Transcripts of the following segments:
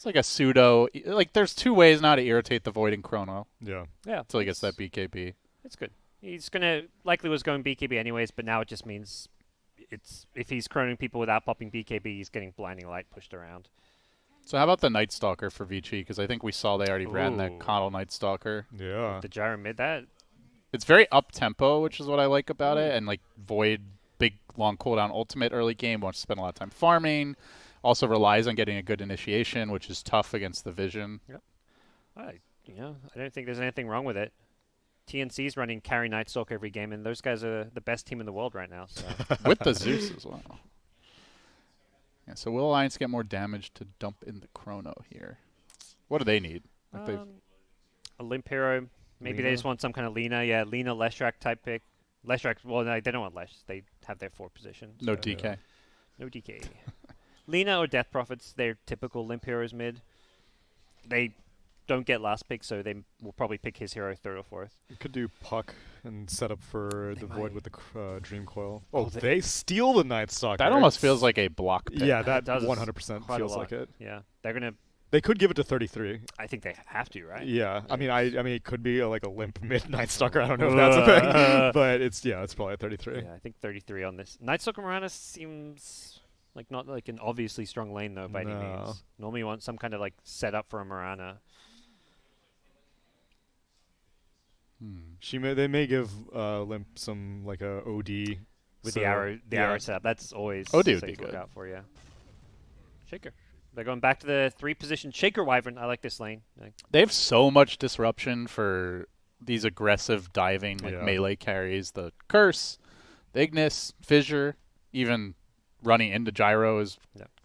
It's like a pseudo. Like there's two ways now to irritate the Void and Chrono Yeah. Yeah. until he gets that BKB. It's good. He's gonna likely was going BKB anyways, but now it just means it's if he's chroning people without popping BKB, he's getting blinding light pushed around. So how about the Night Stalker for Vici? Because I think we saw they already ran that Ooh. Connell Night Stalker. Yeah. The gyro mid that. It's very up tempo, which is what I like about it. And like Void, big long cooldown ultimate early game, wants to spend a lot of time farming. Also relies on getting a good initiation, which is tough against the Vision. Yep. I don't think there's anything wrong with it. TNC's running carry Night Stalker every game, and those guys are the best team in the world right now. So. With the Zeus as well. Yeah, so will Alliance get more damage to dump in the Chrono here? What do they need? Like A Limp Hero. Maybe they just want some kind of Lina. Yeah, Lina Leshrac type pick. Leshrac, well, no, they don't want Lesh. They have their 4 positions. no so DK. No DK. Lina or Death Prophets, they're typical Limp Heroes mid. They don't get last pick, so they will probably pick his hero 3rd or 4th. You could do Puck and set up for the Void with the Dream Coil. Oh, Oh, they steal the Night Stalker. That almost feels like a block pick. Yeah, that It does 100% quite a feels lot. like it. Yeah, they're gonna. They could give it to 33. I think they have to, right? Yeah, I mean, it could be like a limp mid Night Stalker. I don't know if that's a thing, but it's probably a 33. Yeah, I think 33 on this. Night Stalker Mirana seems like not like an obviously strong lane though by any means. Normally you want some kind of like setup for a Mirana. They may give Limp some like a OD With the arrow setup. That's always OD would be something to look good. out for, yeah. Shaker. They're going back to the 3-position Shaker Wyvern. I like this lane. They have so much disruption for these aggressive diving melee carries. The Curse, the Ignis, Fissure, even running into Gyro is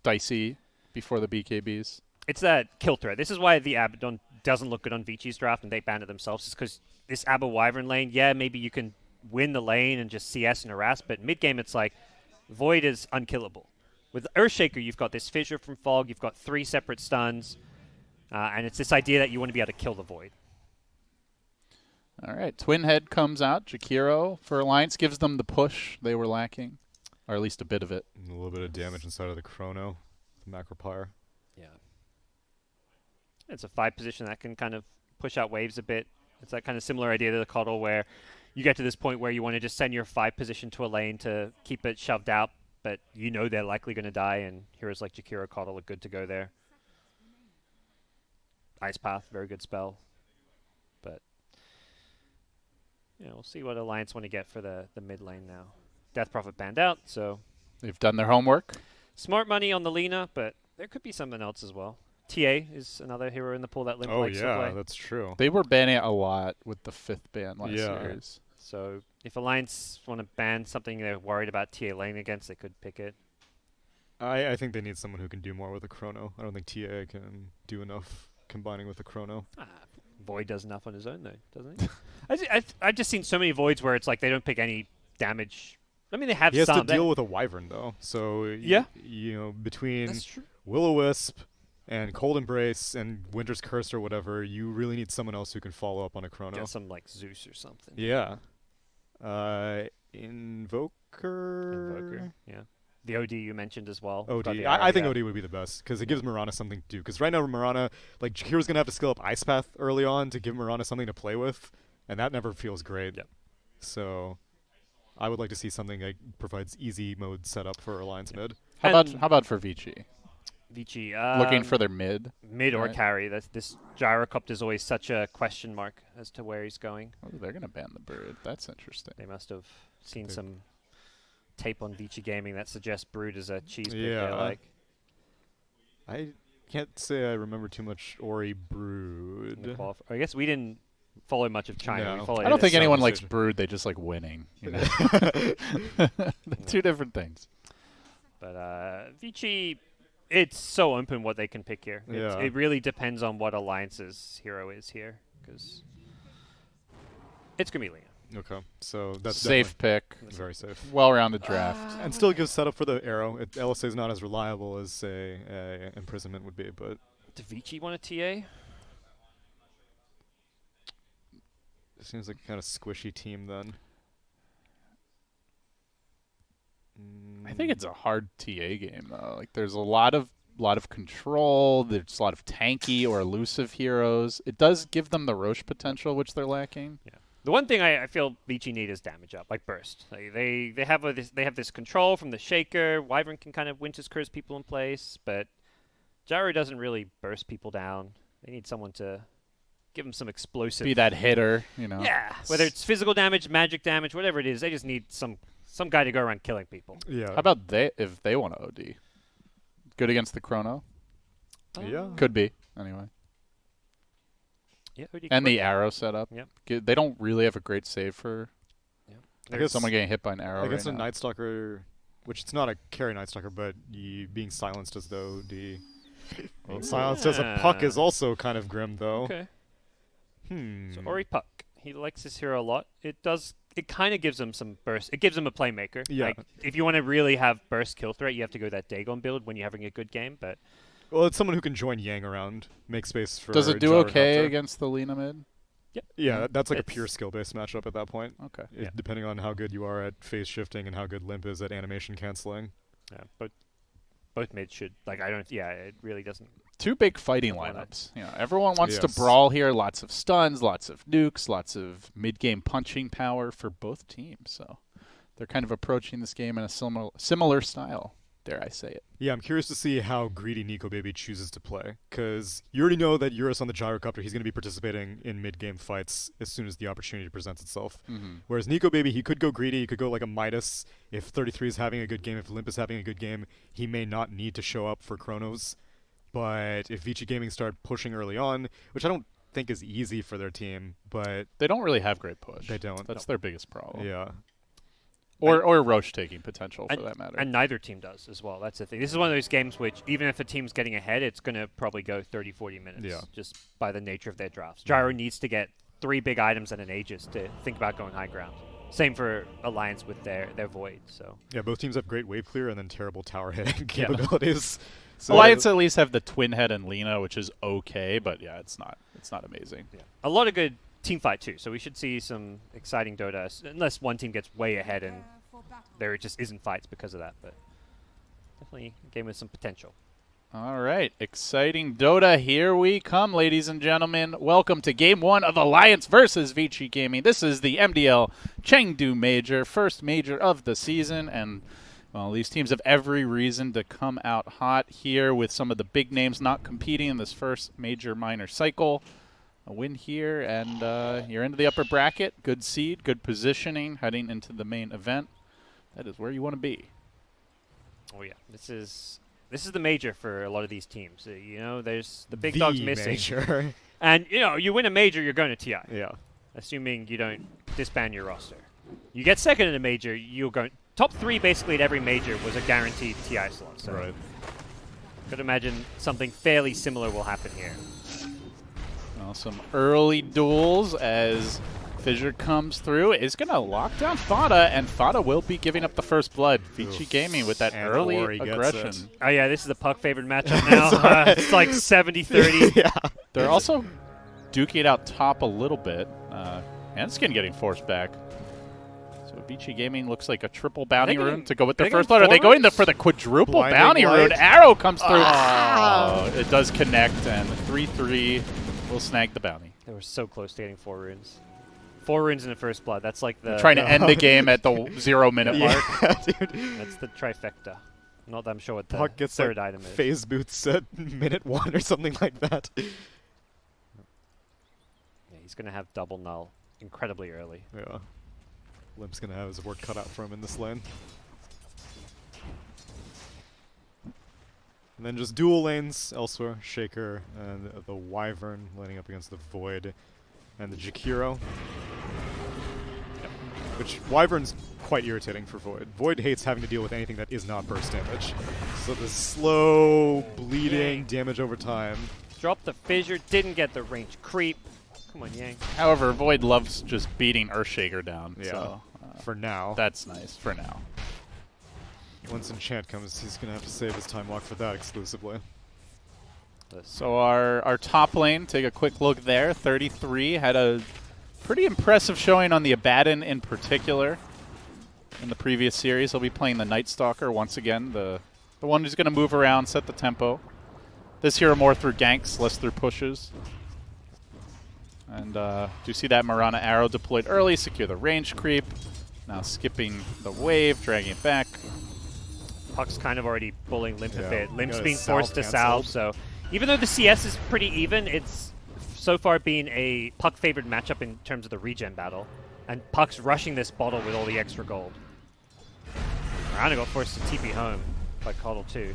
dicey before the BKBs. It's that kill threat. This is why the Abaddon doesn't look good on Vici's draft and they banned it themselves. Is because this Abba Wyvern lane, maybe you can win the lane and just CS and harass, but mid-game it's like Void is unkillable. With Earthshaker, you've got this Fissure from Fog, you've got 3 separate stuns, and it's this idea that you want to be able to kill the Void. All right, Twin Head comes out. Jakiro for Alliance gives them the push they were lacking, or at least a bit of it. A little bit of damage inside of the Chrono, the Macropyre. Yeah. It's a 5 position that can kind of push out waves a bit. It's that kind of similar idea to the Coddle where you get to this point where you want to just send your 5 position to a lane to keep it shoved out, but you know they're likely going to die, and heroes like Jakiro Coddle are good to go there. Ice Path, very good spell. But, we'll see what Alliance want to get for the mid lane now. Death Prophet banned out, so... They've done their homework. Smart money on the Lina, but there could be something else as well. TA is another hero in the pool that Limp likes to play. That's true. They were banning it a lot with the 5th ban last years. So if Alliance want to ban something they're worried about TA lane against, they could pick it. I think they need someone who can do more with the Chrono. I don't think TA can do enough combining with the Chrono. Void does enough on his own, though, doesn't he? I've just seen so many Voids where it's like they don't pick any damage. I mean, they have some. He has some. to deal with a Wyvern, though. So, between Will-O-Wisp and Cold Embrace and Winter's Curse or whatever, you really need someone else who can follow up on a Chrono. Get some, like, Zeus or something. Yeah. Invoker, yeah. The OD you mentioned as well. OD. I think OD would be the best, because it gives Mirana something to do. Because right now, Mirana, like, Jakiro's going to have to skill up Ice Path early on to give Mirana something to play with, and that never feels great. Yep. So I would like to see something that provides easy mode setup for Alliance mid. How about for Vici? Vici. Looking for their mid. Mid or carry. This Gyrocopter is always such a question mark as to where he's going. Oh, they're going to ban the bird. That's interesting. They must have seen some tape on Vici Gaming that suggests Brood is a cheese pick they like. I can't say I remember too much Ori Brood. I guess we didn't follow much of China. No. I don't think anyone likes Brood. They just like winning. You know? Two different things. But Vici, it's so open what they can pick here. It really depends on what Alliance's hero is here, because it's going to be Lina. Okay, so that's safe pick. Very safe. Well-rounded draft. And still gives setup for the arrow. LSA is not as reliable as, say, Imprisonment would be, but... Does Vici want a TA? It seems like a kind of squishy team then. I think it's a hard TA game, though. Like, there's a lot of lot of control. There's a lot of tanky or elusive heroes. It does give them the Roche potential, which they're lacking. Yeah. The one thing I feel Vici need is damage up, like burst. Like they have this control from the Shaker. Wyvern can kind of Winter's Curse people in place, but Gyro doesn't really burst people down. They need someone to give them some explosive. Be that hitter, you know. Yeah, whether it's physical damage, magic damage, whatever it is, they just need some guy to go around killing people. Yeah. How about if they want to OD? Good against the Chrono? Yeah. Could be, anyway. Yeah, OD and the arrow setup. Yep. They don't really have a great save for I guess someone getting hit by an arrow. I guess right a now. Night Stalker, which it's not a carry Night Stalker, but being silenced as though well, silenced as a puck is also kind of grim, though. Okay. So Ori Puck, he likes this hero a lot. It kind of gives him some burst. It gives him a playmaker. Yeah. Like, if you want to really have burst kill threat, you have to go that Dagon build when you're having a good game. But well, it's someone who can join Yang around, make space for. Does it do okay against the Lina mid? Yeah, that's like a pure skill-based matchup at that point. Okay. Depending on how good you are at phase shifting and how good Limp is at animation canceling. Yeah, but both mids should it really doesn't. Two big fighting lineups. You know, everyone wants to brawl here. Lots of stuns, lots of nukes, lots of mid-game punching power for both teams. So they're kind of approaching this game in a similar style. Dare I say it? Yeah, I'm curious to see how greedy Nico Baby chooses to play, because you already know that Eurus on the Gyrocopter, he's going to be participating in mid-game fights as soon as the opportunity presents itself. Whereas Nico Baby, he could go greedy, he could go like a Midas. If 33 is having a good game, if Limp is having a good game, he may not need to show up for Chronos. But if Vici Gaming start pushing early on, which I don't think is easy for their team, but they don't really have great push. They don't. That's their biggest problem. Yeah. Or Roche taking potential, for that matter. And neither team does as well. That's the thing. This is one of those games which, even if a team's getting ahead, it's going to probably go 30, 40 minutes, just by the nature of their drafts. Gyro needs to get 3 big items and an Aegis to think about going high ground. Same for Alliance with their Void. So yeah, both teams have great wave clear and then terrible tower hitting capabilities. So Alliance at least have the Twin Head and Lina, which is okay, but yeah, it's not amazing. Yeah. A lot of good team fight too, so we should see some exciting Dota, unless one team gets way ahead and there just isn't fights because of that, but definitely a game with some potential. All right, exciting Dota. Here we come, ladies and gentlemen. Welcome to Game 1 of Alliance versus Vici Gaming. This is the MDL Chengdu Major, first major of the season, and well, these teams have every reason to come out hot here with some of the big names not competing in this first major-minor cycle. A win here, and you're into the upper bracket. Good seed, good positioning, heading into the main event. That is where you want to be. Oh yeah, this is the major for a lot of these teams. You know, there's the big dogs missing. Major. And you know, you win a major, you're going to TI. Yeah. Assuming you don't disband your roster. You get second in a major, you're going top 3 basically at every major was a guaranteed TI slot. So right. Could imagine something fairly similar will happen here. Well, some early duels as Fissure comes through. Is going to lock down Fada, and Fada will be giving up the first blood. Vici Gaming with that early aggression. Oh yeah, this is the puck favored matchup now. It's like 70-30. Yeah. They're also duking it out top a little bit. Hanskin getting forced back. So Vici Gaming looks like a triple bounty rune to go with their first blood. Are they going for the quadruple bounty rune? Arrow comes through. Oh, it does connect, and 3-3 will snag the bounty. They were so close to getting 4 runes. 4 runes in the first blood. That's like the... trying to end the game at the 0 minute mark. Dude. That's the trifecta. Not that I'm sure what the Puck gets third like item is. phase boots at minute 1 or something like that. Yeah, he's going to have double null incredibly early. Yeah. Limp's going to have his work cut out for him in this lane. And then just dual lanes elsewhere. Shaker and the Wyvern laning up against the Void and the Jakiro. Yep. Which Wyvern's quite irritating for Void. Void hates having to deal with anything that is not burst damage. So the slow, bleeding damage over time. Dropped the Fissure, didn't get the range creep. Come on, Yang. However, Void loves just beating Earthshaker down. Yeah. So, for now. That's nice for now. Once Enchant comes, he's going to have to save his time walk for that exclusively. So our top lane, take a quick look there. 33 had a pretty impressive showing on the Abaddon in particular. In the previous series, he'll be playing the Night Stalker once again, the The one who's going to move around, set the tempo. This hero more through ganks, less through pushes. And do you see that Mirana arrow deployed early? Secure the range creep. Now skipping the wave, dragging it back. Puck's kind of already bullying Limp a bit. Limp's being forced to salve, so even though the CS is pretty even, it's so far been a Puck-favored matchup in terms of the regen battle. And Puck's rushing this bottle with all the extra gold. Mirana got forced to TP home by Coddle too.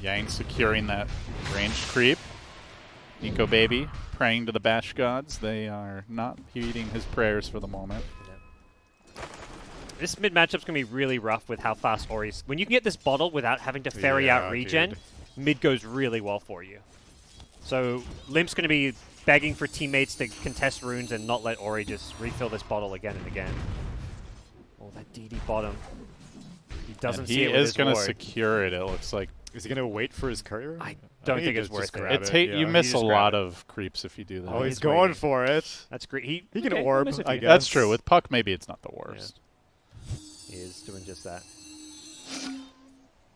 Yang securing that range creep. Nico Baby praying to the Bash gods. They are not heeding his prayers for the moment. This mid matchup's gonna be really rough with how fast Ori's. When you can get this bottle without having to ferry out regen, mid goes really well for you. So Limp's gonna be begging for teammates to contest runes and not let Ori just refill this bottle again and again. Oh, that DD bottom. He doesn't see it with his ward. He is gonna secure it. It looks like. Is he gonna wait for his courier? I don't think it's worth it. It's you miss a lot of creeps if you do that. Oh, he's going for it. That's great. He can orb, I guess. That's true. With Puck, maybe it's not the worst. He is doing just that.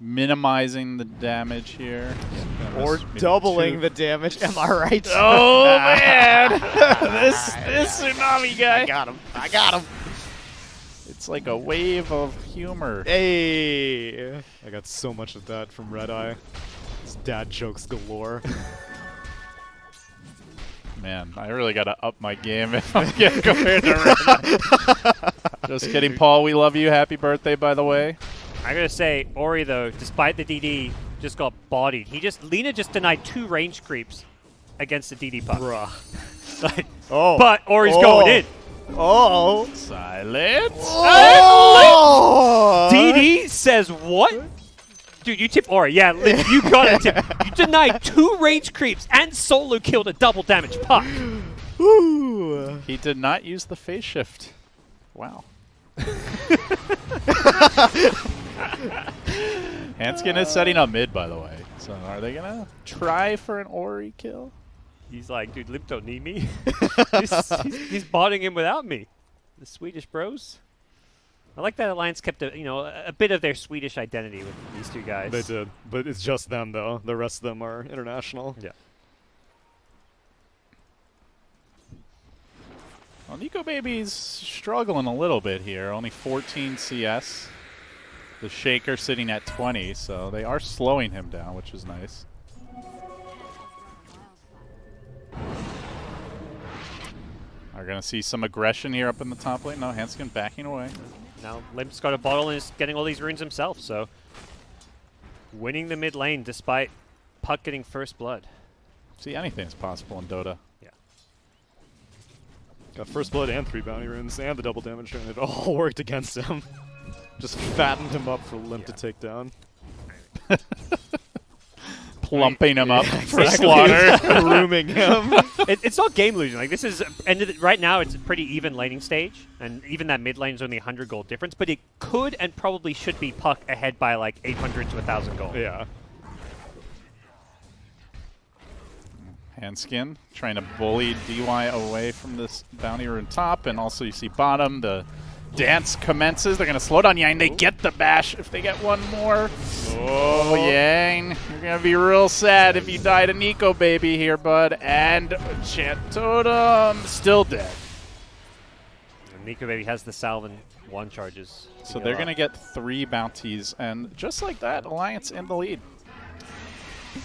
Minimizing the damage here. Or doubling the damage. Am I right? Oh, man! this Tsunami guy. I got him. It's like a wave of humor. Hey! I got so much of that from Red Eye. It's dad jokes galore. Man, I really gotta up my game if I'm getting compared to Red Eye. Just kidding, Paul. We love you. Happy birthday, by the way. I gotta say, Ori though, despite the DD, just got bodied. Lina just denied 2 range creeps against the DD Puck. Bruh. Like, but Ori's going in. Oh! Silence! Oh! DD says what? Dude, you tip Ori. Yeah, you got it. Tip. You denied 2 range creeps and solo killed a double damage Puck. Ooh. He did not use the phase shift. Wow. Hanskin is setting up mid, by the way. So are they going to try for an Ori kill? He's like, dude, Limp don't need me. he's botting him without me. The Swedish bros. I like that Alliance kept a bit of their Swedish identity with these 2 guys. They did, but it's just them though. The rest of them are international. Yeah. Well, Nico Baby's struggling a little bit here. Only 14 CS. The Shaker sitting at 20, so they are slowing him down, which is nice. Are going to see some aggression here up in the top lane. No, Hanskin backing away. Now Limp's got a bottle and is getting all these runes himself, so winning the mid lane despite Puck getting first blood. See, anything is possible in Dota. Yeah. Got first blood and 3 bounty runes and the double damage rune. It all worked against him. Just fattened him up for Limp to take down. Plumping him up for slaughter. Grooming him. It's not game losing. Like this is right now it's a pretty even laning stage, and even that mid lane is only 100 gold difference. But it could and probably should be Puck ahead by like 800 to 1,000 gold. Yeah. Hanskin trying to bully DY away from this bounty rune top, and also you see bottom the dance commences. They're going to slow down Yang. They get the bash if they get one more. Oh, Yang. You're going to be real sad if you die to Nico Baby here, bud. And Chant Totem still dead. And Nico Baby has the salve and 1 charges. So they're going to get 3 bounties. And just like that, Alliance in the lead. Yeah.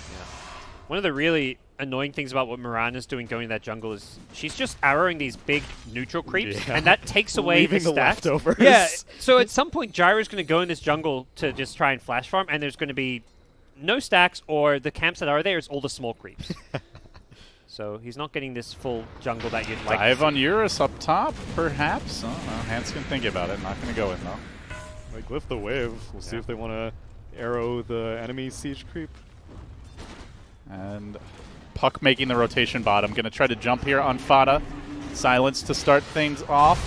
One of the really annoying things about what Mirana's doing going to that jungle is she's just arrowing these big neutral creeps, and that takes away the stacks. Leftovers. Yeah, so at some point Gyro's going to go in this jungle to just try and flash farm, and there's going to be no stacks, or the camps that are there is all the small creeps. So he's not getting this full jungle that you'd like. Dive on Eurus up top, perhaps. I don't know. Hanskin thinking about it. Not going to go in, though. Like, lift the wave. We'll see if they want to arrow the enemy siege creep. And Puck making the rotation bottom. Going to try to jump here on Fada. Silence to start things off.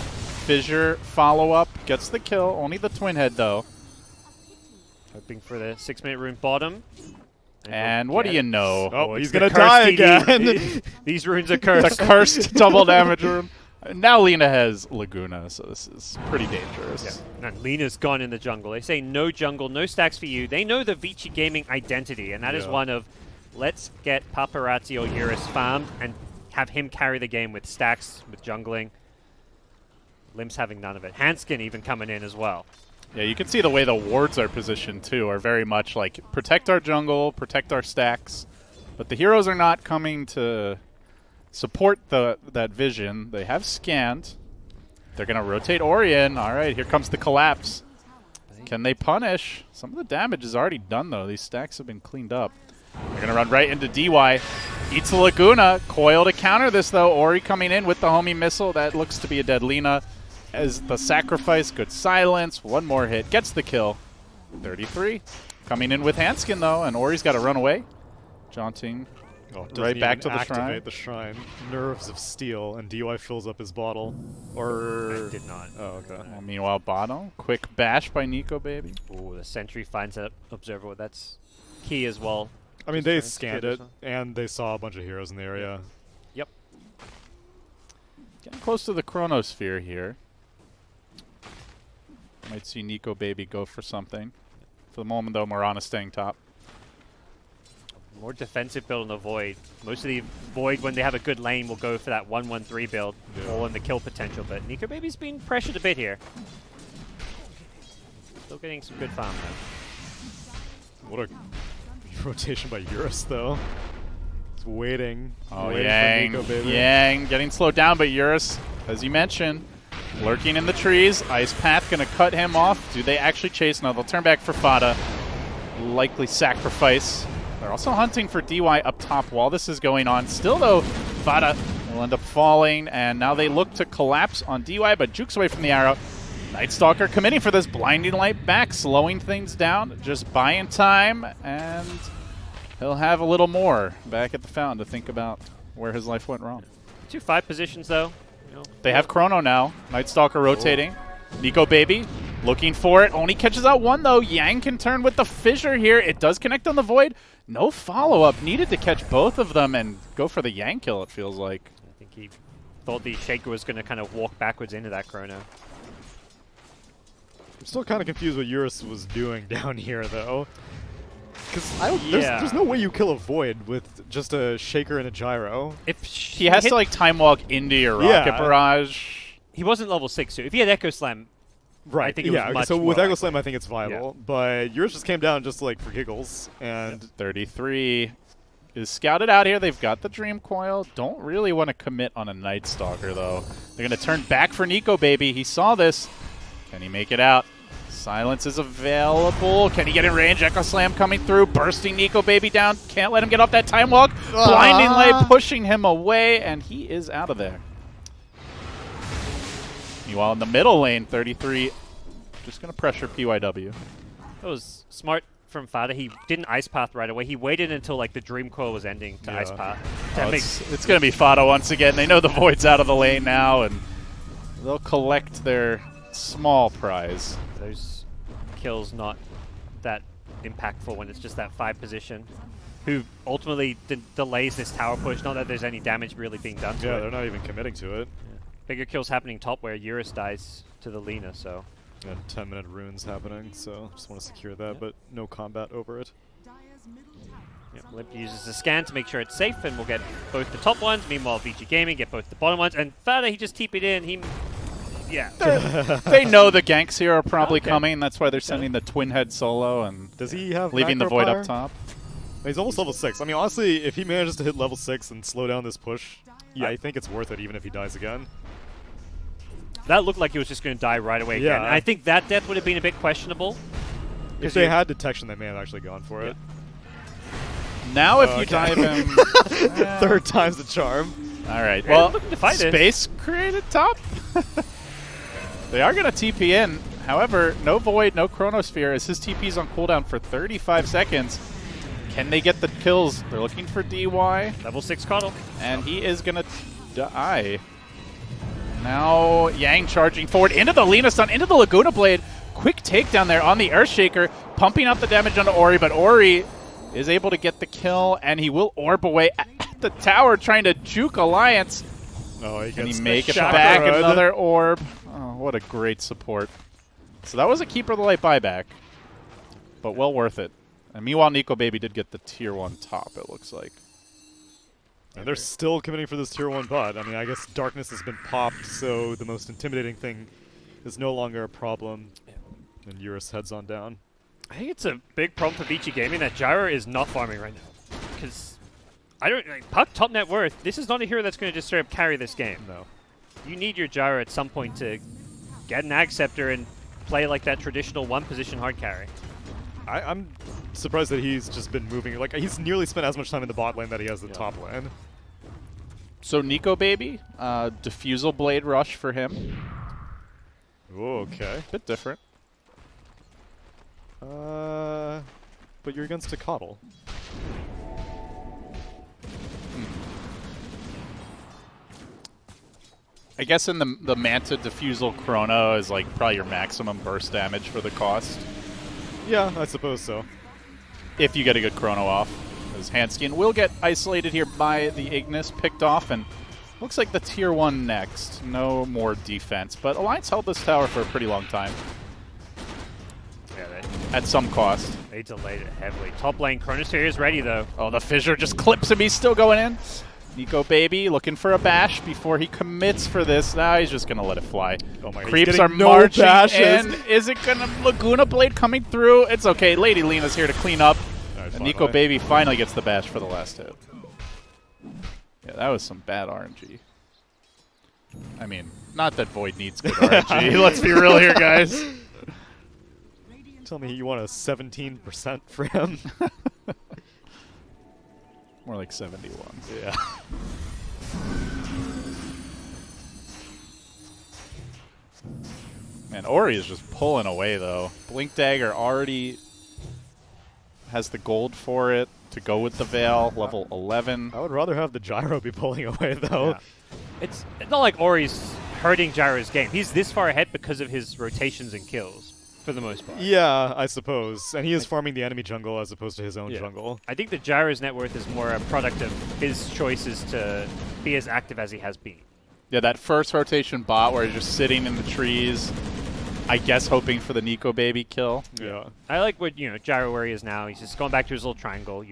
Fissure follow-up. Gets the kill. Only the twin head, though. Hoping for the 6-minute rune bottom. And what do you know? Oh, he's going to die again. These runes are cursed. The cursed double damage rune. Now Lina has Laguna, so this is pretty dangerous. Yeah. And Lina's gone in the jungle. They say no jungle, no stacks for you. They know the Vici Gaming identity, and that is one of, let's get Paparazzi or Eurus farmed and have him carry the game with stacks, with jungling. Lim's having none of it. Hanskin even coming in as well. Yeah, you can see the way the wards are positioned, too, are very much like, protect our jungle, protect our stacks. But the heroes are not coming to support that vision. They have scanned. They're going to rotate Ori in. All right, here comes the collapse. Can they punish? Some of the damage is already done, though. These stacks have been cleaned up. They're going to run right into DY. Eats the Laguna. Coil to counter this, though. Ori coming in with the homing missile. That looks to be a dead Lina. As the sacrifice, good silence. One more hit. Gets the kill. 33. Coming in with Hanskin, though, and Ori's got to run away. Jaunting. Right back to the shrine. Activate the shrine. Nerves of steel, and DY fills up his bottle. Or did not. Oh, okay. Well, meanwhile, bottom. Quick bash by Nico Baby. Ooh, the sentry finds that observer. That's key as well. I mean, they scanned it, and they saw a bunch of heroes in the area. Yep. Getting close to the chronosphere here. Might see Nico Baby go for something. For the moment, though, Morana staying top. More defensive build on the Void. Most of the Void, when they have a good lane, will go for that 1-1-3 build, all in the kill potential. But Nico Baby's been pressured a bit here. Still getting some good farm, though. What a rotation by Eurus, though. He's waiting. Oh, waiting Yang. for Nico Baby. Yang getting slowed down, but Eurus, as you mentioned, lurking in the trees. Ice Path going to cut him off. Do they actually chase? No, they'll turn back for Fada. Likely sacrifice. They're also hunting for DY up top while this is going on. Still, though, Fada will end up falling, and now they look to collapse on DY, but jukes away from the arrow. Night Stalker committing for this blinding light back, slowing things down, just buying time, and he'll have a little more back at the fountain to think about where his life went wrong. 2-5 positions, though. You know, they have Chrono now. Night Stalker rotating. Nico Baby looking for it. Only catches out one, though. Yang can turn with the fissure here. It does connect on the Void. No follow-up. Needed to catch both of them and go for the Yang kill, it feels like. I think he thought the Shaker was going to kind of walk backwards into that Chrono. I'm still kind of confused what Eurus was doing down here, though. Because there's no way you kill a Void with just a Shaker and a Gyro. If he has to, like, time walk into your Rocket Barrage. He wasn't level 6, too. If he had Echo Slam, right. I think it was much so more with Echo Slam, I think it's viable. Yeah. But Eurus just came down just, like, for giggles. And 33 is scouted out here. They've got the Dream Coil. Don't really want to commit on a Night Stalker, though. They're going to turn back for Nico Baby. He saw this. Can he make it out? Silence is available. Can he get in range? Echo Slam coming through, bursting Nico Baby down. Can't let him get off that time walk. Blinding Light pushing him away, and he is out of there. Meanwhile, in the middle lane, 33 just going to pressure PYW. That was smart from Fada. He didn't Ice Path right away. He waited until like the Dream Coil was ending to Ice Path. It's going to be Fada once again. They know the Void's out of the lane now, and they'll collect their small prize. Those kills not that impactful when it's just that 5 position. Who ultimately delays this tower push. Not that there's any damage really being done to it. Yeah, they're not even committing to it. Yeah. Bigger kills happening top where Eurus dies to the Lina, so. And 10-minute runes happening, so just want to secure that, but no combat over it. Yep, Limp uses the scan to make sure it's safe, and we'll get both the top ones. Meanwhile, Vici Gaming get both the bottom ones. And Fada, he just TP'd in. They know the ganks here are probably coming. That's why they're sending the Twin Head solo and does he have leaving the Void up top. He's almost level 6. I mean, honestly, if he manages to hit level 6 and slow down this push, I think it's worth it, even if he dies again. That looked like he was just going to die right away again. And I think that death would have been a bit questionable. If they had detection, they may have actually gone for it. Now if you dive him... Third time's the charm. All right. Well, space created top. They are going to TP in. However, no Void, no Chronosphere, as his TP's on cooldown for 35 seconds. Can they get the kills? They're looking for DY. Level 6 Coddle. And he is going to die. Now Yang charging forward into the Lina stun, into the Laguna Blade. Quick takedown there on the Earthshaker, pumping out the damage onto Ori, but Ori is able to get the kill, and he will orb away at the tower, trying to juke Alliance. Oh, he Can he gets make it shot back run. another orb? Oh, what a great support. So that was a Keeper of the Light buyback, but well worth it. And meanwhile, Nico Baby did get the tier 1 top, it looks like. And they're still committing for this tier 1 bot. I mean, I guess Darkness has been popped, so the most intimidating thing is no longer a problem. And Eurus heads on down. I think it's a big problem for Vici Gaming that Gyro is not farming right now. Because Puck top net worth, this is not a hero that's going to just straight up carry this game. No. You need your Gyro at some point to get an Ag Scepter and play like that traditional one position hard carry. I'm surprised that he's just been moving. Like, he's nearly spent as much time in the bot lane that he has the top lane. So Nico Baby, Diffusal Blade Rush for him. Ooh, okay. Bit different. But you're against a Coddle. I guess in the Manta Diffusal Chrono is like probably your maximum burst damage for the cost. Yeah, I suppose so. If you get a good Chrono off. As Handskin will get isolated here by the Ignis, picked off, and looks like the tier 1 next. No more defense, but Alliance held this tower for a pretty long time. Yeah, At some cost. they delayed it heavily. Top lane Chronosphere is ready though. Oh, the Fissure just clips him. He's still going in. Nico Baby looking for a bash before he commits for this. Now he's just going to let it fly. Oh my God, Creeps he's are getting no marching bashes. in. Is it going to Laguna Blade coming through? It's okay. Lady Lena's here to clean up. Nice, And Nico Baby finally gets the bash for the last hit. Yeah, that was some bad RNG. I mean, not that Void needs good RNG. Let's be real here, guys. Tell me you want a 17% for him. More like 71. Yeah. Man, Ori is just pulling away, though. Blink Dagger already has the gold for it to go with the Veil, level 11. I would rather have the Gyro be pulling away, though. Yeah. It's not like Ori's hurting Gyro's game. He's this far ahead because of his rotations and kills, for the most part. Yeah, I suppose. And he is farming the enemy jungle as opposed to his own jungle. I think that Gyro's net worth is more a product of his choices to be as active as he has been. Yeah, that first rotation bot where he's just sitting in the trees, I guess hoping for the Nico Baby kill. Yeah. I like what, Gyro where he is now. He's just going back to his little triangle.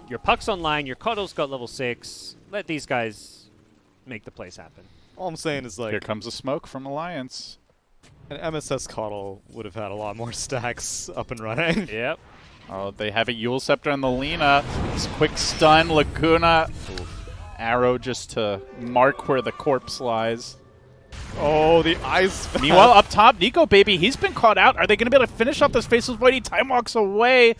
Your Puck's online, your Coddle's got level 6. Let these guys make the plays happen. All I'm saying is, like, Here comes a smoke from Alliance. an MSS Coddle would have had a lot more stacks up and running. Yep. Oh, they have a Yule Scepter on the Lina. This quick stun, Laguna. Arrow just to mark where the corpse lies. Oh, the ice. Meanwhile, up top, Nico Baby, he's been caught out. Are they going to be able to finish off this Faceless Void? He time walks away.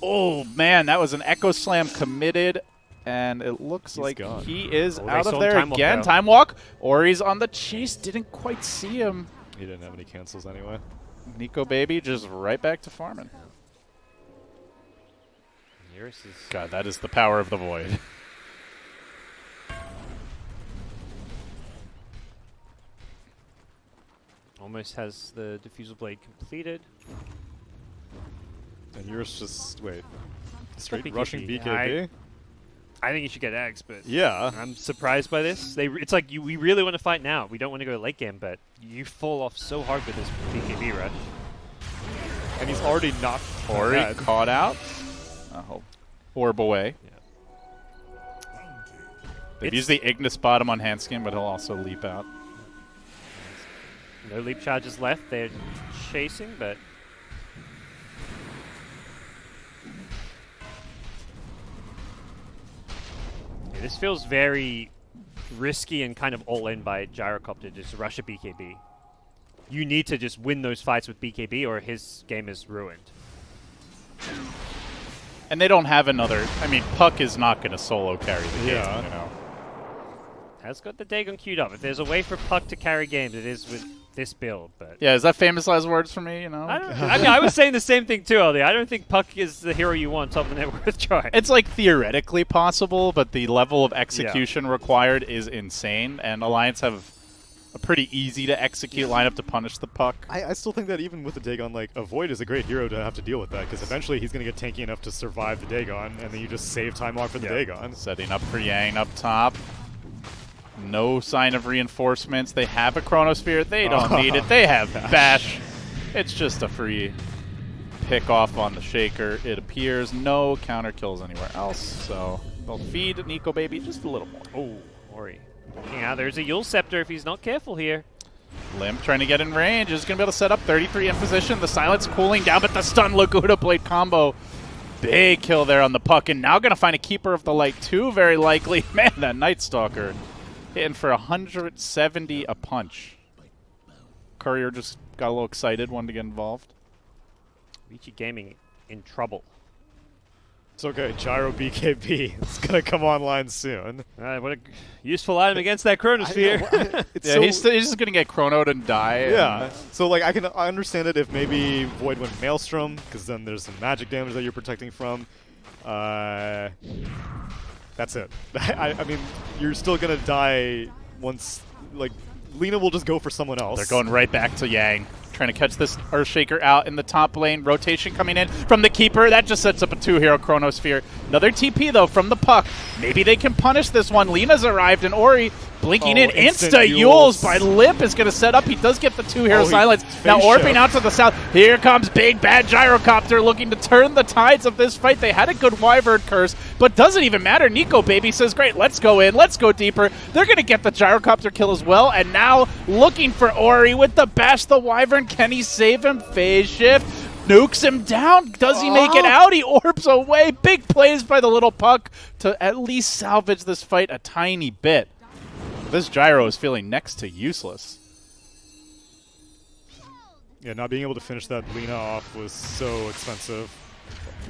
Oh, man, that was an Echo Slam committed. And it looks like gone. he is Oh, out they of saw there Time Walk again. out. Time Walk. Ori's on the chase. Didn't quite see him. He didn't have any cancels anyway. Nico Baby just right back to farming. Eurus is God, that is the power of the Void. almost has the Diffusal Blade completed. And yours just, wait, straight BKB. rushing BKB? I think you should get eggs, but Yeah. I'm surprised by this. It's like we really want to fight now. We don't want to go late game, but you fall off so hard with this BKB rush. And he's already knocked Ori ahead. caught out. Oh, orb away. They've used the Ignis bottom on Handskin, but he'll also leap out. No leap charges left. They're chasing, but yeah, this feels very risky and kind of all in by Gyrocopter to just rush a BKB. You need to just win those fights with BKB or his game is ruined. And they don't have another. I mean, Puck is not going to solo carry the game. Yeah. You know? Has got the Dagon queued up. If there's a way for Puck to carry games, it is with this build. But Yeah, is that famous last words for me? You know, I mean, I was saying the same thing too, LD. I don't think Puck is the hero you want top of the net worth chart. it's like theoretically possible, but the level of execution required is insane. And Alliance have a pretty easy to execute lineup to punish the Puck. I still think that even with the Dagon, like, a Void is a great hero to have to deal with that, because eventually he's going to get tanky enough to survive the Dagon, and then you just save time off for the Dagon. Setting up for Yang up top. No sign of reinforcements. They have a Chronosphere. They don't need it. They have Bash. It's just a free pick off on the Shaker. It appears no counter kills anywhere else, so they'll feed Nico Baby just a little more. Oh, Ori. Looking out. There's a Yule Scepter if he's not careful here. Limp trying to get in range. Is going to be able to set up 33 in position. The silence cooling down, but the stun Laguna Blade combo. Big kill there on the puck, and now going to find a Keeper of the Light too, very likely. Man, that Night Stalker hitting for 170 a punch. Courier just got a little excited, wanted to get involved. Vici Gaming in trouble. It's okay, Gyro BKB. It's going to come online soon. What a useful item against that Chronosphere. Yeah, he's just going to get chronoed and die. Yeah, so like I understand it if maybe Void went Maelstrom, because then there's some magic damage that you're protecting from. That's it. I mean, you're still going to die once, like, Lina will just go for someone else. They're going right back to Yang. Trying to catch this Earthshaker out in the top lane. Rotation coming in from the Keeper. That just sets up a 2-hero Chronosphere. Another TP, though, from the puck. Maybe they can punish this one. Lina's arrived, and Ori blinking in. Insta-Yules by Lip is going to set up. He does get the 2-hero silence. Now orbing out to the south. Here comes Big Bad Gyrocopter looking to turn the tides of this fight. They had a good Wyvern curse, but doesn't even matter. Nico Baby says, great, let's go in. Let's go deeper. They're going to get the Gyrocopter kill as well, and now looking for Ori with the Bash the Wyvern. Can he save him? Phase shift. Nukes him down. Does he make it out? He orbs away. Big plays by the little puck to at least salvage this fight a tiny bit. This Gyro is feeling next to useless. Yeah, not being able to finish that Lina off was so expensive.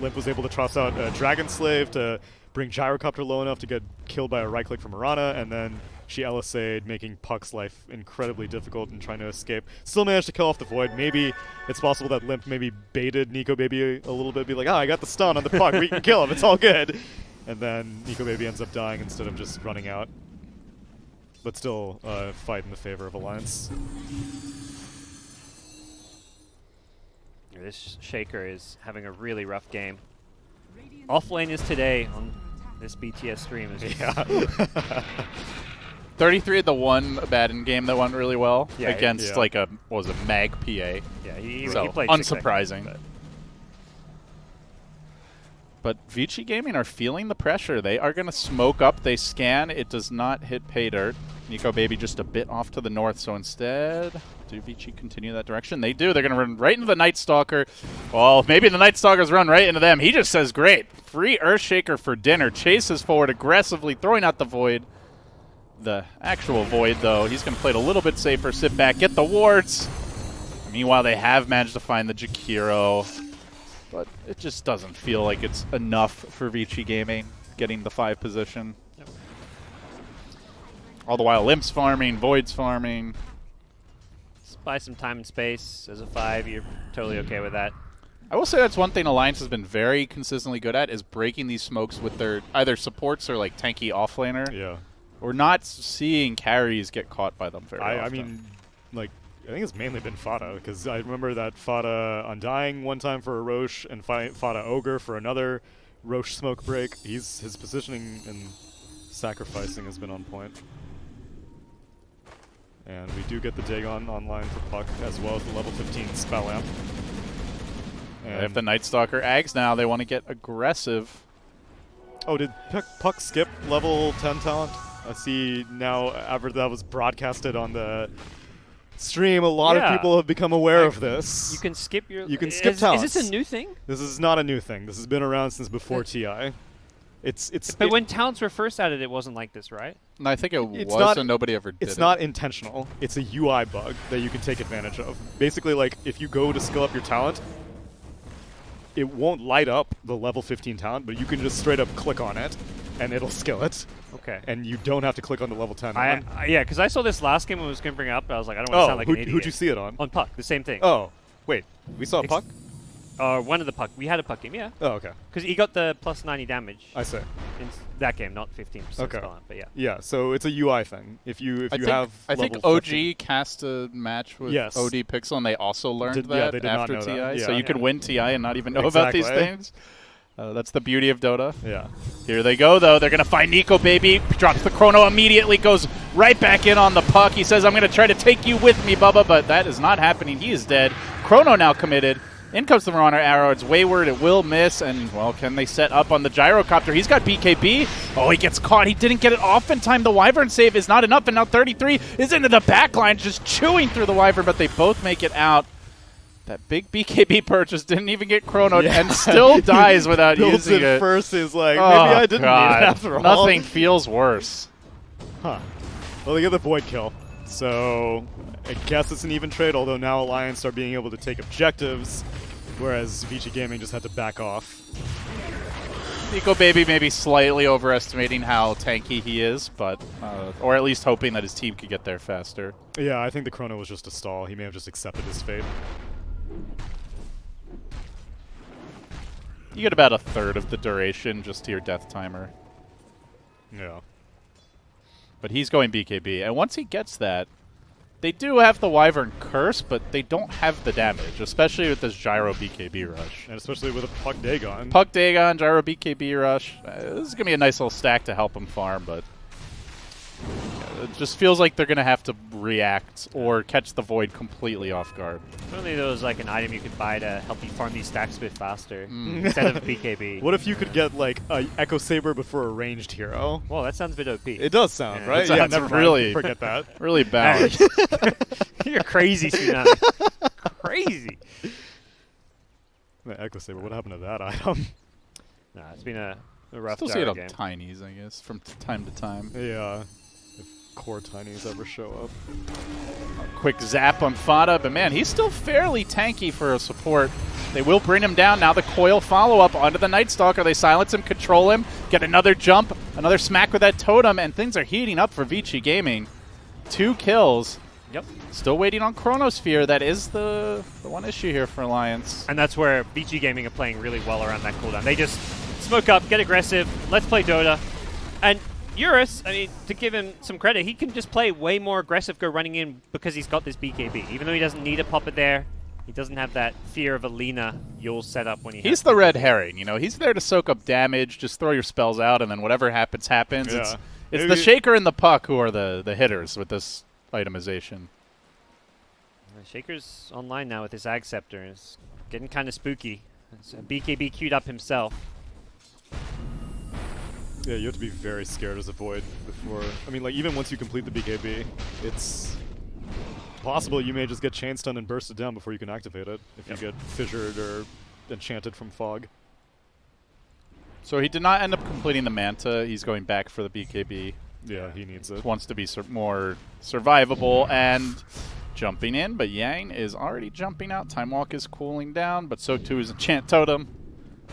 Limp was able to toss out a Dragon Slave to bring Gyrocopter low enough to get killed by a right-click from Mirana, and then she LSA'd, making Puck's life incredibly difficult and trying to escape. Still managed to kill off the Void. Maybe it's possible that Limp maybe baited Nico Baby a little bit, be like, I got the stun on the Puck, we can kill him, it's all good. And then Nico Baby ends up dying instead of just running out. But still fight in the favor of Alliance. This Shaker is having a really rough game. Offlaners today on this BTS stream is just 33 at the one Abaddon game that went really well against like a, what was it, Mag PA. Yeah, he so played unsurprising. 6 seconds, but Vici Gaming are feeling the pressure. They are going to smoke up. They scan. It does not hit pay dirt. Nico Baby just a bit off to the north. So instead, do Vici continue that direction? They do. They're going to run right into the Night Stalker. Well, maybe the Night Stalkers run right into them. He just says, great. Free Earthshaker for dinner. Chases forward aggressively, throwing out the Void. The actual Void, though, he's going to play it a little bit safer. Sit back, get the wards. Meanwhile, they have managed to find the Jakiro. But it just doesn't feel like it's enough for Vici Gaming getting the 5 position. Yep. All the while, Limp's farming, Void's farming. Just buy some time and space as a 5. You're totally okay with that. I will say that's one thing Alliance has been very consistently good at, is breaking these smokes with their either supports or like tanky offlaner. Yeah. We're not seeing carries get caught by them very often. I mean, like, I think it's mainly been Fada, because I remember that Fada Undying one time for a Roche and Fada Ogre for another Roche smoke break. His positioning and sacrificing has been on point. And we do get the Dagon online for Puck, as well as the level 15 Spell Amp. And if the Night Stalker ags now, they want to get aggressive. Oh, did Puck skip level 10 talent? I see now, after that was broadcasted on the stream, a lot of people have become aware of this. You can skip your... You can skip talents. Is this a new thing? This is not a new thing. This has been around since before TI. But when talents were first added, it wasn't like this, right? No, I think it was, and nobody ever did it. It's not intentional. It's a UI bug that you can take advantage of. Basically, like, if you go to skill up your talent, it won't light up the level 15 talent, but you can just straight up click on it, and it'll skill it. Okay. And you don't have to click on the level 10 one. Yeah, because I saw this last game when I was going to bring it up, but I was like, I don't want to sound like an idiot. Who'd you see it on? On Puck, the same thing. Oh, wait. We saw Puck? One of the Puck. We had a Puck game, yeah. Oh, okay. Because he got the plus 90 damage. I see. In that game, not 15% okay. spell, but yeah. Yeah, so it's a UI thing. If you have I think OG cast a match with OD Pixel, and they also learned that after TI. Yeah. So you could win TI and not even know about these things. That's the beauty of Dota. Yeah. Here they go, though. They're going to find Nico Baby. Drops the chrono immediately. Goes right back in on the puck. He says, I'm going to try to take you with me, Bubba, but that is not happening. He is dead. Chrono now committed. In comes the Marauder arrow. It's wayward. It will miss. And, well, can they set up on the gyrocopter? He's got BKB. Oh, he gets caught. He didn't get it off in time. The Wyvern save is not enough. And now 33 is into the backline, just chewing through the Wyvern, but they both make it out. That big BKB purchase didn't even get chronoed and still dies without using it. First is like, maybe I didn't need it after all. Nothing feels worse. Huh. Well, they get the Void kill. So I guess it's an even trade, although now Alliance are being able to take objectives, whereas Vici Gaming just had to back off. Nico Baby maybe slightly overestimating how tanky he is, but or at least hoping that his team could get there faster. Yeah, I think the chrono was just a stall. He may have just accepted his fate. You get about a third of the duration just to your death timer. Yeah. But he's going BKB, and once he gets that, they do have the Wyvern Curse, but they don't have the damage, especially with this Gyro BKB rush. And especially with a Puck Dagon. Puck Dagon, Gyro BKB rush. This is going to be a nice little stack to help him farm, but it just feels like they're going to have to react or catch the Void completely off guard. If only there was like an item you could buy to help you farm these stacks a bit faster instead of a BKB. What if you could get like a Echo Saber before a ranged hero? Well, that sounds a bit OP. It does sound, right? Yeah, never really forget that. Really balanced. You're crazy, Tsunami. Crazy. The Echo Saber, what happened to that item? Nah, it's been a rough Still see it on game. Tinies, I guess, from time to time. Yeah. If core Tinies ever show up. Quick zap on Fada, but man, he's still fairly tanky for a support. They will bring him down. Now the coil follow-up onto the Night Stalker. They silence him, control him, get another jump, another smack with that totem, and things are heating up for Vici Gaming. 2 kills. Yep. Still waiting on Chronosphere. That is the one issue here for Alliance. And that's where Vici Gaming are playing really well around that cooldown. They just smoke up, get aggressive, let's play Dota. And Eurus, I mean, to give him some credit, he can just play way more aggressive, go running in because he's got this BKB. Even though he doesn't need a Puppet there, he doesn't have that fear of a Lina Yule set up when he He's the red herring, you know. He's there to soak up damage, just throw your spells out, and then whatever happens, happens. Yeah. It's the Shaker and the Puck who are the hitters with this itemization. Shaker's online now with his Ag Scepter. It's getting kind of spooky. It's BKB queued up himself. Yeah, you have to be very scared as a Void before... I mean, like, even once you complete the BKB, it's possible you may just get chain stunned and bursted down before you can activate it if you get fissured or enchanted from fog. So he did not end up completing the Manta. He's going back for the BKB. Yeah, he needs it. Wants to be more survivable and jumping in, but Yang is already jumping out. Time Walk is cooling down, but so too is Enchant Totem.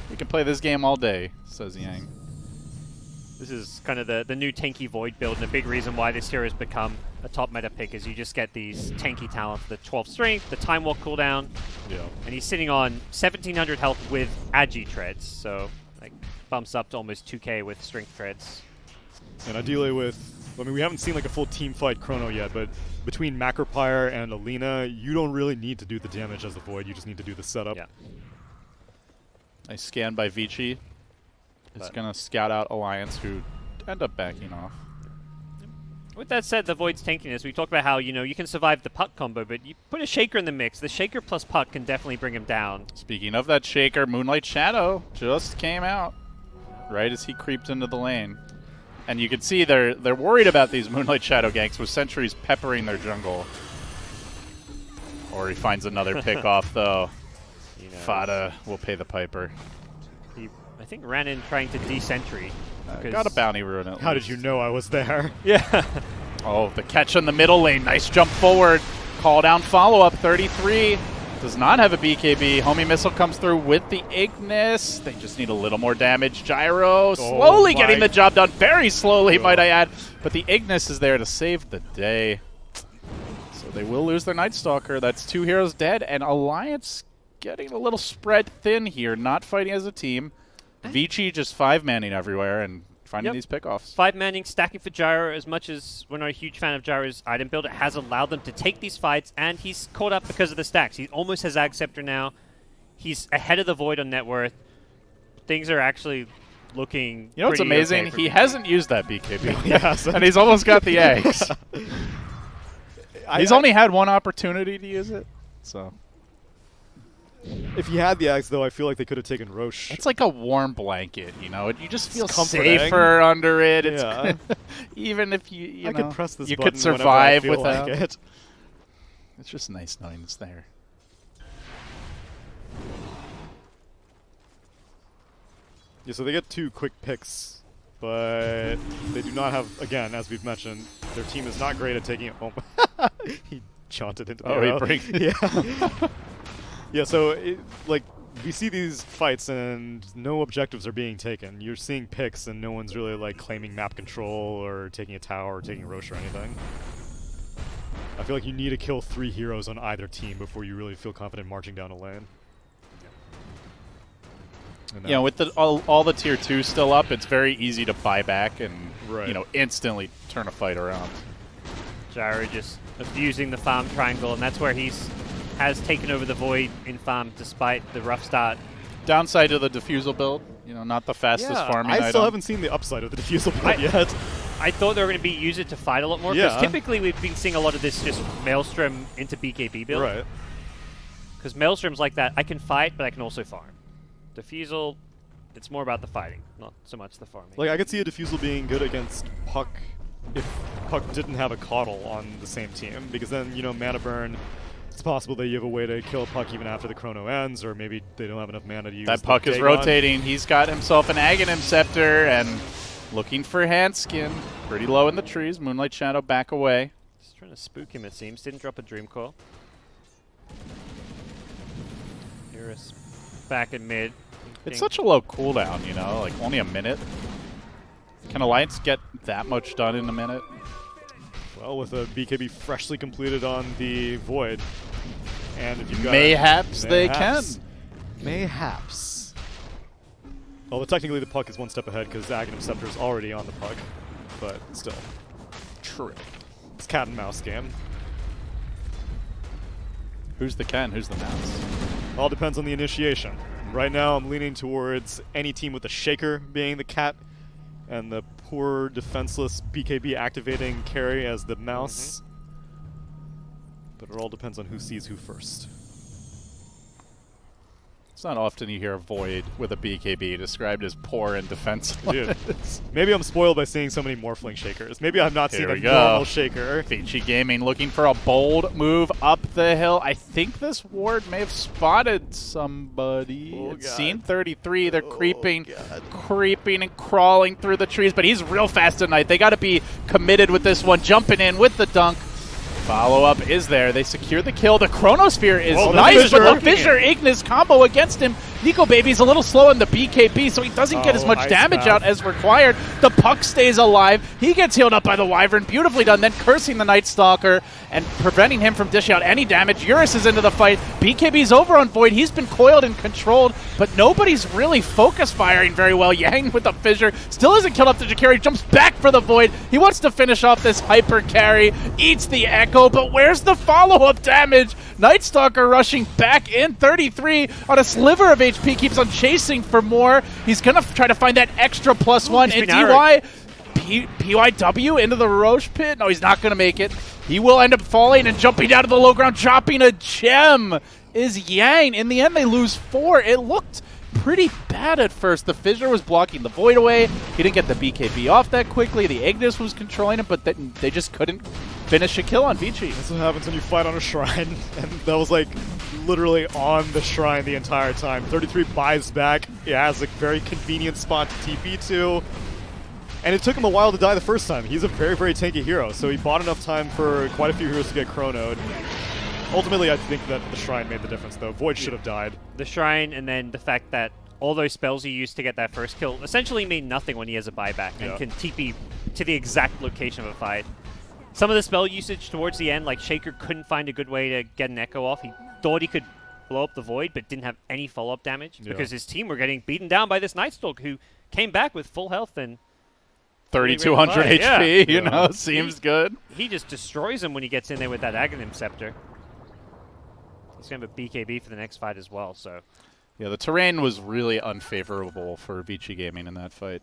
We can play this game all day, says Yang. This is kind of the new tanky Void build, and a big reason why this hero has become a top meta pick is you just get these tanky talents, the 12 strength, the Time Walk cooldown, and he's sitting on 1700 health with Agi treads, so like bumps up to almost 2k with strength treads. And ideally with, I mean, we haven't seen like a full team fight Chrono yet, but between Macropyre and Alina, you don't really need to do the damage as the Void, you just need to do the setup. Yeah. Nice scan by Vici. It's going to scout out Alliance, who end up backing off. With that said, the Void's tankiness, we talked about how, you know, you can survive the Puck combo, but you put a Shaker in the mix. The Shaker plus Puck can definitely bring him down. Speaking of that Shaker, Moonlight Shadow just came out right as he creeped into the lane. And you can see they're worried about these Moonlight Shadow ganks with sentries peppering their jungle. Or he finds another pick off, though. Fada will pay the piper. He, I think, ran in trying to de-sentry. Got a bounty rune at How least. did you know I was there? Yeah. Oh, the catch in the middle lane. Nice jump forward. Call down follow-up. 33 does not have a BKB. Homie Missile comes through with the Ignis. They just need a little more damage. Gyro slowly getting the job done. Very slowly, might I add. But the Ignis is there to save the day. So they will lose their Night Stalker. That's 2 heroes dead. And Alliance getting a little spread thin here. Not fighting as a team. Vici just 5-manning everywhere and finding these pickoffs. 5-manning, stacking for Gyro. As much as we're not a huge fan of Gyro's item build, it has allowed them to take these fights, and he's caught up because of the stacks. He almost has Ag Scepter now. He's ahead of the Void on net worth. Things are actually looking. You know what's pretty amazing? okay for He Vici. hasn't used that BKB. Yes. And he's almost got the eggs. He's only had one opportunity to use it. So if he had the eggs, though, I feel like they could have taken Roche. it's like a warm blanket, you know. You just feel comforting. safer under it. It's Yeah. even if you I know, could press this you button could survive whenever I feel without like it. It's just nice knowing it's there. Yeah, so they get 2 quick picks, but they do not have, again, as we've mentioned, their team is not great at taking it home. He jaunted into the arrow. He breaks. Yeah. Yeah, so, like, we see these fights and no objectives are being taken. You're seeing picks and no one's really, like, claiming map control or taking a tower or taking Roche or anything. I feel like you need to kill 3 heroes on either team before you really feel confident marching down a lane. You know, with all the tier 2 still up, it's very easy to buy back and you know, instantly turn a fight around. Gyro just abusing the farm triangle, and that's where has taken over the Void in farm despite the rough start. Downside to the defusal build, you know, not the fastest farming item. I still haven't seen the upside of the defusal build yet. I thought they were going to use it to fight a lot more, because typically we've been seeing a lot of this just Maelstrom into BKB build. Right. Because Maelstrom's like that, I can fight, but I can also farm. Defusal, it's more about the fighting, not so much the farming. Like, I could see a defusal being good against Puck if Puck didn't have a Coddle on the same team, because then, you know, mana burn, it's possible that you have a way to kill Puck even after the chrono ends, or maybe they don't have enough mana to use that Puck is rotating. He's got himself an Aghanim Scepter and looking for Handskin. Pretty low in the trees. Moonlight Shadow back away. Just trying to spook him, it seems. Didn't drop a Dream Core. Eurus back in mid. It's such a low cooldown, you know, like only a minute. Can Alliance get that much done in a minute? Well, with a BKB freshly completed on the Void, and if you've got Mayhaps they can. Mayhaps. Although technically the Puck is one step ahead because Aghanim Scepter is already on the Puck, but still. True. It's cat and mouse game. Who's the Ken? Who's the mouse? All depends on the initiation. Right now I'm leaning towards any team with a Shaker being the cat, and the poor defenseless BKB activating carry as the mouse. But it all depends on who sees who first. It's not often you hear a Void with a BKB described as poor and defenseless. Dude, maybe I'm spoiled by seeing so many Morphling Shakers. Maybe I've not seen a go. normal Shaker. Vici Gaming looking for a bold move up the hill. I think this ward may have spotted somebody. It's seen 33. They're creeping and crawling through the trees, but he's real fast tonight. They got to be committed with this one. Jumping in with the dunk. Follow-up is there. They secure the kill. The Chronosphere is nice, but the Fissure Ignis combo against him. Nico Baby's a little slow on the BKB, so he doesn't get as much damage out as required. The Puck stays alive. He gets healed up by the Wyvern. Beautifully done. Then cursing the Night Stalker and preventing him from dishing out any damage. Eurus is into the fight. BKB's over on Void. He's been coiled and controlled, but nobody's really focus firing very well. Yang with the Fissure still isn't killed up the Jakari. Jumps back for the Void. He wants to finish off this hyper carry. Eats the Echo, but where's the follow-up damage? Night Stalker rushing back in. 33 on a sliver of HP. Keeps on chasing for more. He's going to try to find that extra +1. And PYW into the Roche pit. No, he's not going to make it. He will end up falling and jumping down to the low ground, dropping a gem. Is Yang. In the end, they lose 4. It looked pretty bad at first. The Fissure was blocking the Void away. He didn't get the BKB off that quickly. The Ignis was controlling it, but they just couldn't finish a kill on Vici. That's what happens when you fight on a shrine. And that was like literally on the shrine the entire time. 33 buys back. It has a very convenient spot to TP to. And it took him a while to die the first time. He's a very, very tanky hero, so he bought enough time for quite a few heroes to get chronoed. Ultimately, I think that the Shrine made the difference, though. Void should have died. The Shrine, and then the fact that all those spells he used to get that first kill essentially mean nothing when he has a buyback and can TP to the exact location of a fight. Some of the spell usage towards the end, like Shaker couldn't find a good way to get an Echo off. He thought he could blow up the Void, but didn't have any follow-up damage because his team were getting beaten down by this Nightstalk, who came back with full health and 3,200 HP, you know, seems good. He just destroys him when he gets in there with that Aghanim Scepter. He's going to have a BKB for the next fight as well, so... Yeah, the terrain was really unfavorable for Vici Gaming in that fight.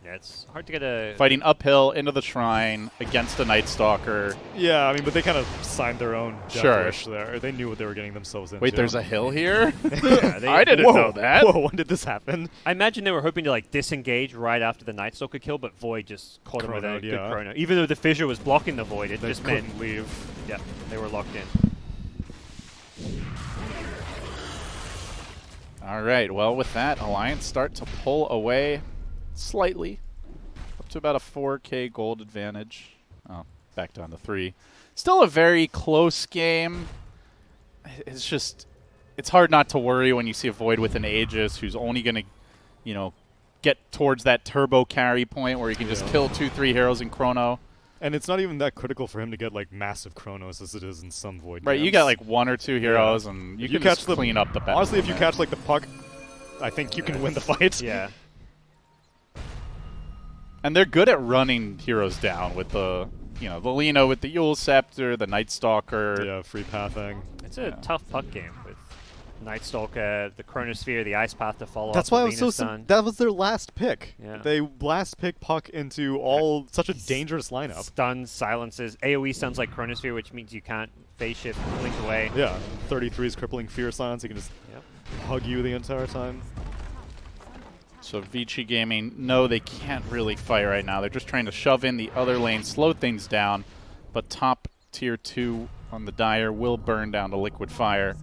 Yeah, it's hard to get a... Fighting uphill into the shrine against a Night Stalker. Yeah, I mean, but they kind of signed their own death wish there. They knew what they were getting themselves into. Wait, there's a hill here? Yeah, I didn't know that. Whoa, when did this happen? I imagine they were hoping to like disengage right after the Night Stalker kill, but Void just caught him with a good chrono. Even though the fissure was blocking the Void, it they just couldn't meant... leave. Yeah, they were locked in. All right, well, with that, Alliance start to pull away slightly, up to about a 4K gold advantage. Oh, back down to 3. Still a very close game. It's just, it's hard not to worry when you see a Void with an Aegis who's only going to, you know, get towards that turbo carry point where he can just kill 2-3 heroes in chrono. And it's not even that critical for him to get like massive chronos as it is in some Void Right, games. you got like 1 or 2 heroes and you can catch just clean up the battle. Honestly, if you catch like the puck, I think you can win the fight. Yeah. And they're good at running heroes down with the, you know, the Lino with the Yule Scepter, the Night Stalker. Yeah, free pathing. It's a tough puck game with Night Stalker, the Chronosphere, the Ice Path to follow That's up. why I was so that was their last pick. Yeah. They last pick puck into such a dangerous lineup. Stuns, silences, AoE stuns like Chronosphere, which means you can't phase shift, blink away. Yeah, 33's crippling fear silence. He can just hug you the entire time. So Vici Gaming, no, they can't really fight right now. They're just trying to shove in the other lane, slow things down. But top tier 2 on the Dire will burn down to Liquid Fire.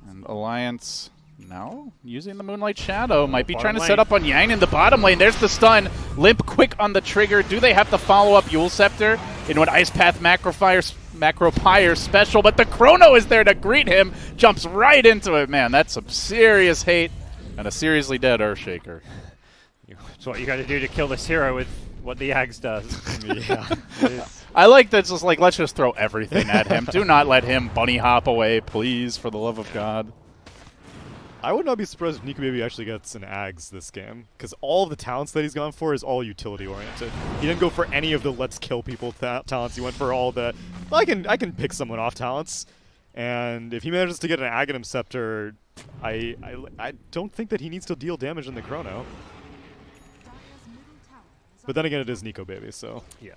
And Alliance now using the Moonlight Shadow. Might be trying to set up on Yang in the bottom lane. There's the stun. Limp quick on the trigger. Do they have to follow up Yule Scepter into an Ice Path Macro Pyre special? But the Chrono is there to greet him. Jumps right into it. Man, that's some serious hate. And a seriously dead Earthshaker. That's what you got to do to kill this hero with what the Axe does. Yeah. I like that. Just like, let's just throw everything at him. Do not let him bunny hop away, please, for the love of God. I would not be surprised if Nico Baby actually gets an Ags this game, because all of the talents that he's gone for is all utility oriented. He didn't go for any of the let's kill people talents. He went for all the I can pick someone off talents. And if he manages to get an Aghanim Scepter, I don't think that he needs to deal damage in the chrono. But then again, it is Nico Baby, so yeah.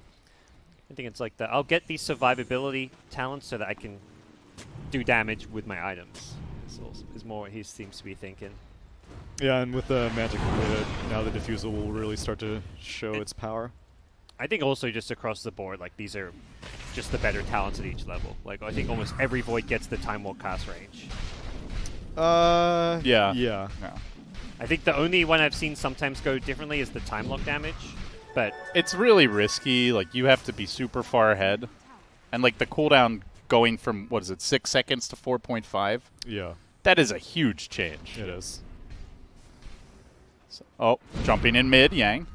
I think it's like that. I'll get these survivability talents so that I can do damage with my items. Is more what he seems to be thinking. Yeah, and with the magic completed, now the Diffusal will really start to show its power. I think also just across the board, like these are just the better talents at each level. Like I think almost every Void gets the Time Walk cast range. Yeah. I think the only one I've seen sometimes go differently is the Time Lock damage, but it's really risky. Like you have to be super far ahead, and like the cooldown going from what is it, 6 seconds to 4.5? Yeah, that is a huge change. It is. So, jumping in mid, Yang.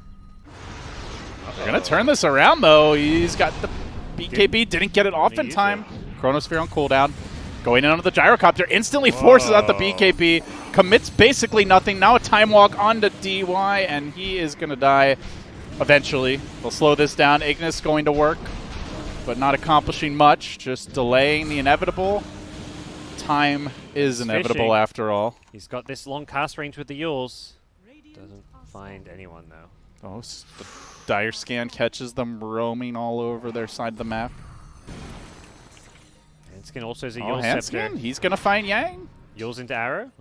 They're gonna turn this around though. He's got the BKB, didn't get it off in time. Chronosphere on cooldown. Going in onto the gyrocopter, instantly forces out the BKB, commits basically nothing. Now a time walk onto DY, and he is gonna die eventually. They'll slow this down. Ignis going to work, but not accomplishing much, just delaying the inevitable. Time is inevitable after all. He's got this long cast range with the Yules. Doesn't find anyone though. Oh, the Dire Scan catches them roaming all over their side of the map. Handskin also has a Yule Scepter. He's going to find Yang. Yules into arrow.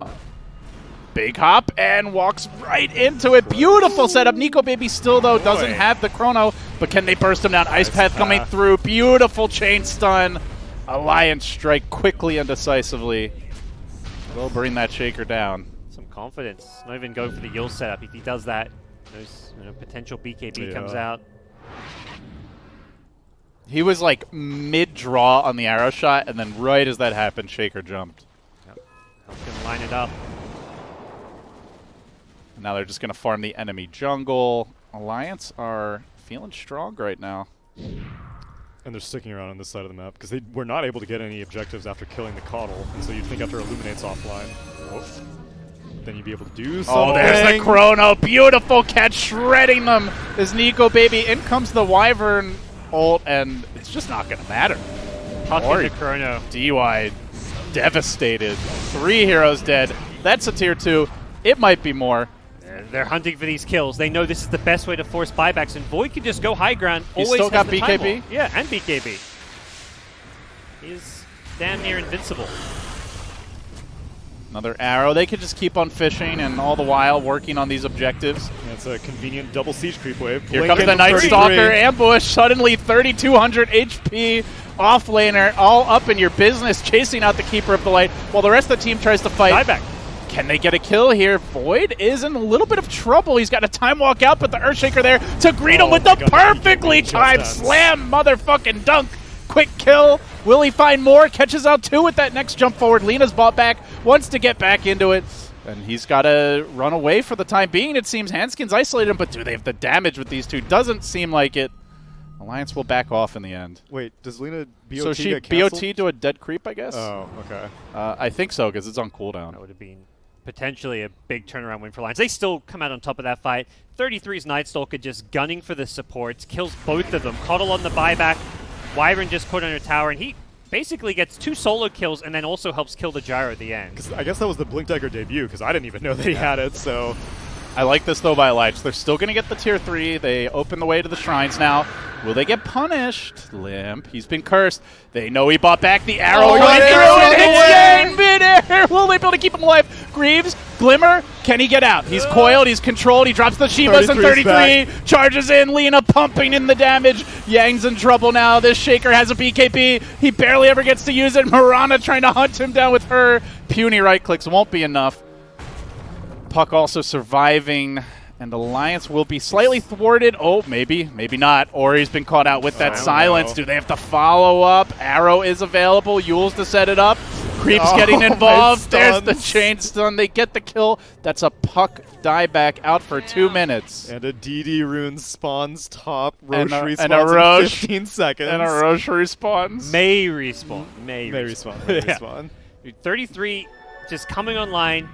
Big hop and walks right into it. Beautiful setup. Nico Baby still, though, doesn't have the chrono, but can they burst him down? Ice Path coming through. Beautiful chain stun. Alliance strike quickly and decisively. Will bring that Shaker down. Some confidence. Not even going for the Yule setup. If he does that, potential BKB comes out. He was like mid-draw on the arrow shot, and then right as that happened, Shaker jumped. Yep. Help him line it up. And now they're just going to farm the enemy jungle. Alliance are feeling strong right now. And they're sticking around on this side of the map because they were not able to get any objectives after killing the Coddle. And so you'd think after Illuminate's offline, then you'd be able to do something. Oh, there's the chrono. Beautiful catch, shredding them. Is Nico Baby. In comes the Wyvern ult, and it's just not going to matter. Puck into chrono. DY devastated. 3 heroes dead. That's a tier 2. It might be more. They're hunting for these kills. They know this is the best way to force buybacks, and Void can just go high ground. He's Always still got has the BKB? time wall. Yeah, and BKB. He's damn near invincible. Another arrow. They could just keep on fishing and all the while working on these objectives. That's a convenient double siege creep wave. Here comes the Night Stalker ambush. Suddenly 3,200 HP off laner, all up in your business, chasing out the Keeper of the Light while the rest of the team tries to fight. Dieback. Can they get a kill here? Void is in a little bit of trouble. He's got a time walk out, but the Earthshaker there to greet him with the perfectly timed slam motherfucking dunk. Quick kill. Will he find more? Catches out 2 with that next jump forward. Lena's bought back, wants to get back into it. And he's got to run away for the time being. It seems Hanskin's isolated him, but do they have the damage with these two? Doesn't seem like it. Alliance will back off in the end. Wait, does Lena BOT So she get canceled? BOT to a dead creep, I guess? Oh, okay. I think so, because it's on cooldown. That would have been potentially a big turnaround win for Alliance. They still come out on top of that fight. 33's Night Stalker just gunning for the supports, kills both of them. Coddle on the buyback. Wyvern just put on her tower, and he basically gets 2 solo kills and then also helps kill the gyro at the end. I guess that was the Blink Dagger debut, because I didn't even know that he had it, so... I like this, though, by Alliance. They're still going to get the tier 3. They open the way to the shrines now. Will they get punished? Limp. He's been cursed. They know he bought back the arrow. Coming through and hits Yang midair. Will they be able to keep him alive? Greaves, Glimmer, can he get out? He's coiled. He's controlled. He drops the Shivas and 33. Charges in. Lena pumping in the damage. Yang's in trouble now. This Shaker has a BKB. He barely ever gets to use it. Mirana trying to hunt him down with her. Puny right clicks won't be enough. Puck also surviving, and Alliance will be slightly thwarted. Oh, maybe not. Ori's been caught out with that silence. Do they have to follow up? Arrow is available. Yule's to set it up. Creep's getting involved. There's the chain stun. They get the kill. That's a Puck dieback out for 2 minutes. And a DD rune spawns top. Roche respawns and a Roche, in 15 seconds. And a Roche respawns. May respawn. May respawn. 33 just coming online.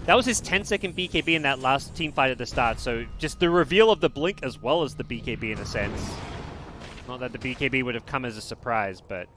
That was his 10-second BKB in that last team fight at the start, so just the reveal of the blink as well as the BKB in a sense. Not that the BKB would have come as a surprise, but...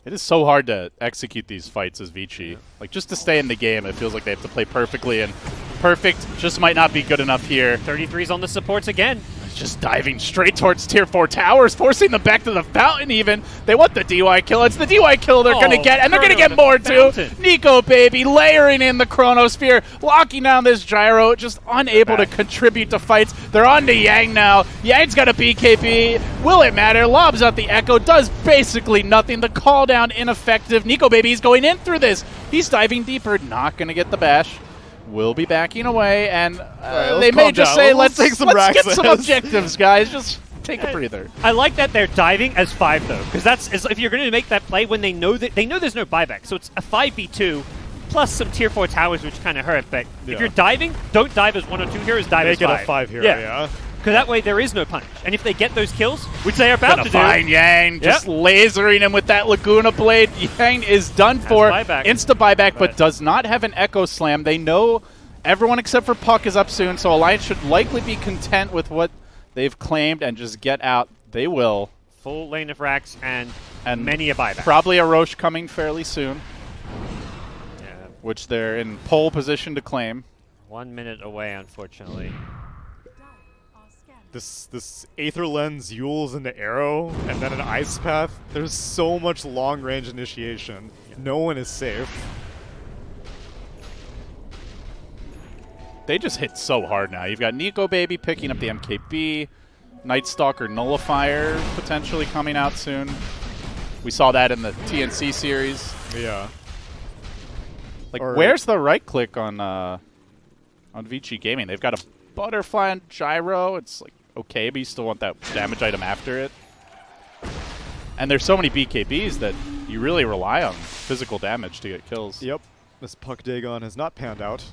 It is so hard to execute these fights as Vici. Like, just to stay in the game, it feels like they have to play perfectly, and perfect just might not be good enough here. 33's on the supports again. Just diving straight towards tier 4 towers, forcing them back to the fountain even. They want the DY kill. It's the DY kill they're going to get, and they're going to get more too. Nico Baby layering in the Chronosphere, locking down this gyro, just unable to contribute to fights. They're on to Yang now. Yang's got a BKB. Will it matter? Lobs out the Echo, does basically nothing. The call down ineffective. Nico Baby's going in through this. He's diving deeper, not going to get the bash. Will be backing away, and they may just say, let's get some objectives, guys. Just take a breather. I like that they're diving as 5, though, because that's if you're going to make that play when they know there's no buyback. So it's a 5v2 plus some tier 4 towers, which kind of hurt. But if you're diving, don't dive as 1 or 2 heroes, dive as 5. Make it a 5 hero, yeah. Because that way there is no punish. And if they get those kills, which they are about to do... Find Yang, just lasering him with that Laguna Blade. Yang is done for. Insta-buyback, but does not have an Echo Slam. They know everyone except for Puck is up soon, so Alliance should likely be content with what they've claimed and just get out. They will. Full lane of racks and many a buyback. Probably a Roche coming fairly soon, which they're in pole position to claim. 1 minute away, unfortunately. This Aether Lens, Yules into Arrow, and then an Ice Path. There's so much long-range initiation. No one is safe. They just hit so hard now. You've got Nico Baby picking up the MKB, Night Stalker Nullifier potentially coming out soon. We saw that in the TNC series. Yeah. Like, where's the right click on Vici Gaming? They've got a butterfly and gyro. It's like okay, but you still want that damage item after it. And there's so many BKBs that you really rely on physical damage to get kills. Yep. This Puck Dagon has not panned out,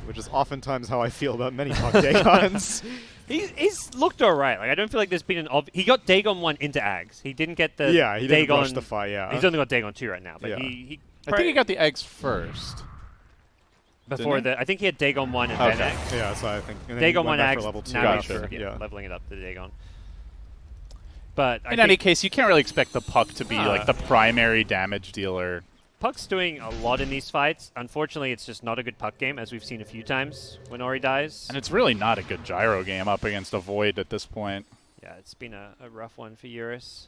which is oftentimes how I feel about many Puck Dagons. He's looked alright. Like, I don't feel like there's been an he got Dagon 1 into Ags. He didn't get the he didn't rush the fight, He's only got Dagon 2 right now, but I think he got the eggs first. Before I think he had Dagon 1 and then Eggs. Yeah, that's what I think. And Dagon 1 Eggs, level 2. now he's leveling it up to Dagon. But in any case, you can't really expect the Puck to be like the primary damage dealer Puck's doing a lot in these fights. Unfortunately, it's just not a good Puck game, as we've seen a few times when Ori dies. And it's really not a good gyro game up against a Void at this point. Yeah, it's been a rough one for Eurus.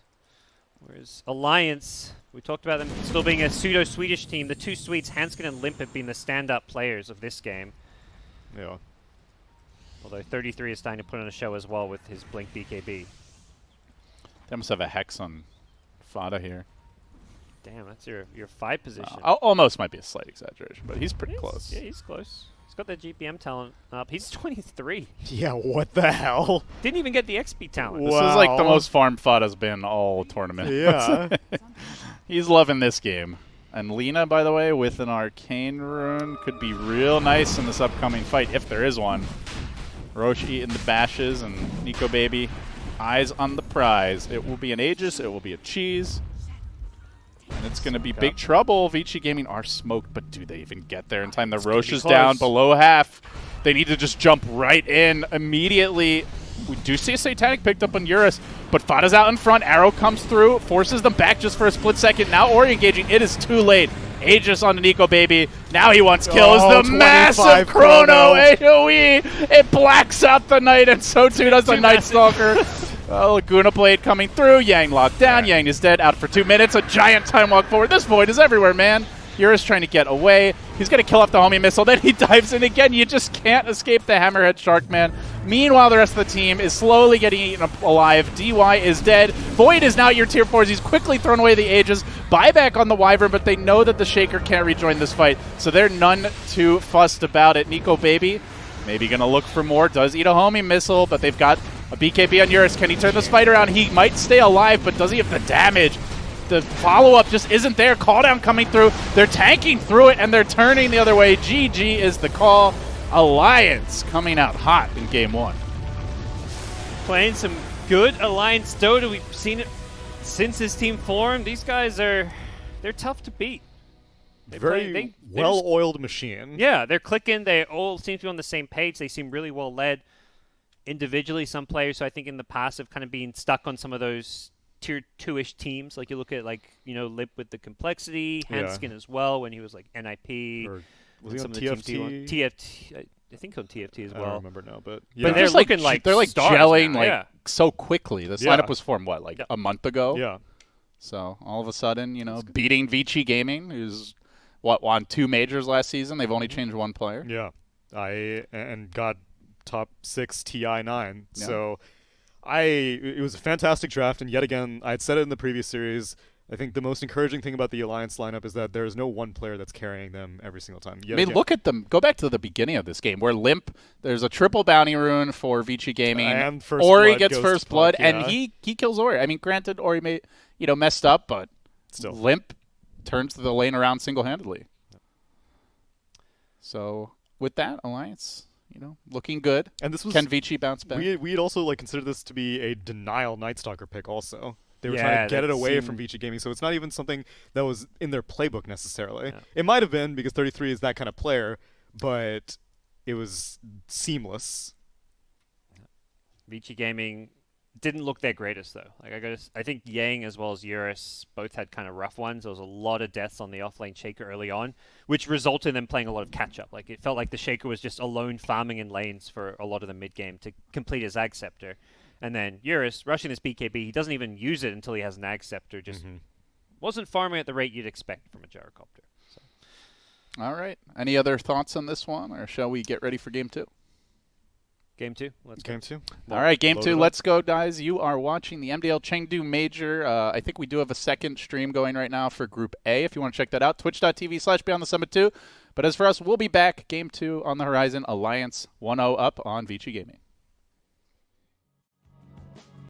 Whereas Alliance, we talked about them still being a pseudo-Swedish team. The two Swedes, Hanskin and Limp, have been the stand-up players of this game. Yeah. Although 33 is starting to put on a show as well with his Blink BKB. They must have a Hex on Fada here. Damn, that's your 5 position. Almost might be a slight exaggeration, but he's pretty close. Yeah, he's close. He's got that GPM talent up. He's 23. Yeah, what the hell? Didn't even get the XP talent. This is like the most farm Fada's been all tournament. Yeah. He's loving this game. And Lina, by the way, with an Arcane Rune, could be real nice in this upcoming fight, if there is one. Roche eating the bashes, and Nico Baby, eyes on the prize. It will be an Aegis, it will be a cheese. And it's going to be big trouble. Vici Gaming are smoked, but do they even get there in time? The Roche is down below half. They need to just jump right in immediately. We do see a Satanic picked up on Eurus, but Fada's out in front. Arrow comes through, forces them back just for a split second. Now Ori engaging. It is too late. Aegis on the Nico Baby. Now he wants kills. The massive chrono AoE. It blacks out the Knight, and so too does the Night Stalker. Laguna Blade coming through. Yang locked down. Yang is dead. Out for 2 minutes. A giant time walk forward. This Void is everywhere, man. Eurus trying to get away. He's going to kill off the homie missile. Then he dives in again. You just can't escape the Hammerhead Shark, man. Meanwhile, the rest of the team is slowly getting eaten alive. DY is dead. Void is now at your tier 4s. He's quickly thrown away the Aegis. Buyback on the Wyvern, but they know that the Shaker can't rejoin this fight, so they're none too fussed about it. Nico Baby maybe going to look for more. Does eat a homie missile, but they've got a BKB on Eurus. Can he turn this fight around? He might stay alive, but does he have the damage? The follow-up just isn't there. Call down coming through. They're tanking through it, and they're turning the other way. GG is the call. Alliance coming out hot in game 1. Playing some good Alliance Dota. We've seen it since this team formed. These guys they're tough to beat. Very well-oiled machine. Yeah, they're clicking. They all seem to be on the same page. They seem really well led individually. Some players, so I think in the past, have kind of been stuck on some of those tier 2-ish teams. Like you look at Lip with the complexity, Hanskin as well when he was like NIP. Or was he on TFT? TFT, I think on TFT as well. I don't remember now, but yeah. But they're looking they're stars gelling now. so quickly. This lineup was formed a month ago. Yeah. So all of a sudden, beating Vici Gaming, who's won 2 majors last season. They've only changed 1 player. Yeah. And got top 6 TI9. Yeah. So it was a fantastic draft, and yet again, I had said it in the previous series, I think the most encouraging thing about the Alliance lineup is that there is no one player that's carrying them every single time. Look at them. Go back to the beginning of this game where Limp, there's a triple bounty rune for Vici Gaming. And Ori gets first blood, and he kills Ori. I mean, granted, Ori messed up, but still, Limp turns the lane around single-handedly. So with that, Alliance, looking good. And this was, can Vici bounce back? We had also considered this to be a denial Night Stalker pick also. They were trying to get it away from Vici Gaming, so it's not even something that was in their playbook necessarily. Yeah. It might have been because 33 is that kind of player, but it was seamless. Vici Gaming didn't look their greatest though. I think Yang as well as Eurus both had kind of rough ones. There was a lot of deaths on the offlane Shaker early on, which resulted in them playing a lot of catch-up. It felt like the Shaker was just alone farming in lanes for a lot of the mid-game to complete his Ag Scepter. And then Eurus, rushing this BKB, he doesn't even use it until he has an Ag Scepter. Just wasn't farming at the rate you'd expect from a gyrocopter. So. All right. Any other thoughts on this one, or shall we get ready for Game 2? Game 2. Let's go. Game 2. All right, Game 2. Let's go, guys. You are watching the MDL Chengdu Major. I think we do have a second stream going right now for Group A. If you want to check that out, twitch.tv/BeyondTheSummit2. But as for us, we'll be back. Game 2 on the horizon. Alliance 1-0 up on Vici Gaming.